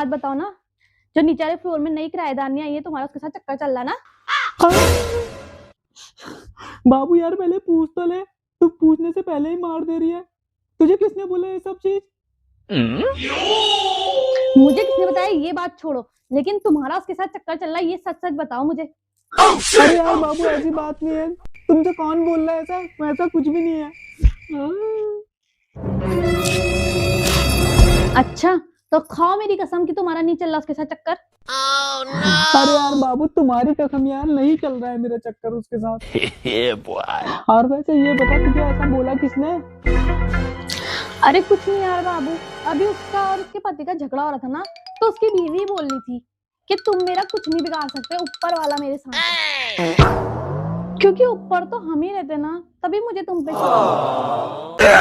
बात बताओ ना, जो नीचे वाले फ्लोर में नई किराएदारनी आई है, तुम्हारा उसके साथ चक्कर चल रहा ना? बाबू यार पहले पूछ तो ले, तू पूछने से पहले ही मार दे रही है। तुझे किसने बोला ये सब चीज? मुझे किसने बताया ये बात छोड़ो, लेकिन तुम्हारा उसके साथ चक्कर चल रहा है, ये सच सच बताओ मुझे। अरे यार बाबू ऐसी बात नहीं है, तुमसे कौन बोल रहा है ऐसा? ऐसा कुछ भी नहीं है। अच्छा तो खाओ मेरी कसम कि तुम्हारा नहीं चल रहा उसके साथ चक्कर। अरे यार बाबू तुम्हारी कसम यार, नहीं चल रहा है मेरा चक्कर उसके साथ। और वैसे ये बता तुझे ऐसा बोला किसने? अरे कुछ नहीं यार बाबू, अभी उसका और उसके पति का झगड़ा हो रहा था ना, तो उसकी बीवी बोल रही थी कि तुम मेरा कुछ नहीं बिगाड़ सकते, ऊपर वाला मेरे साथ है। क्योंकि ऊपर तो हम ही रहते ना, तभी मुझे तुम पे शक है।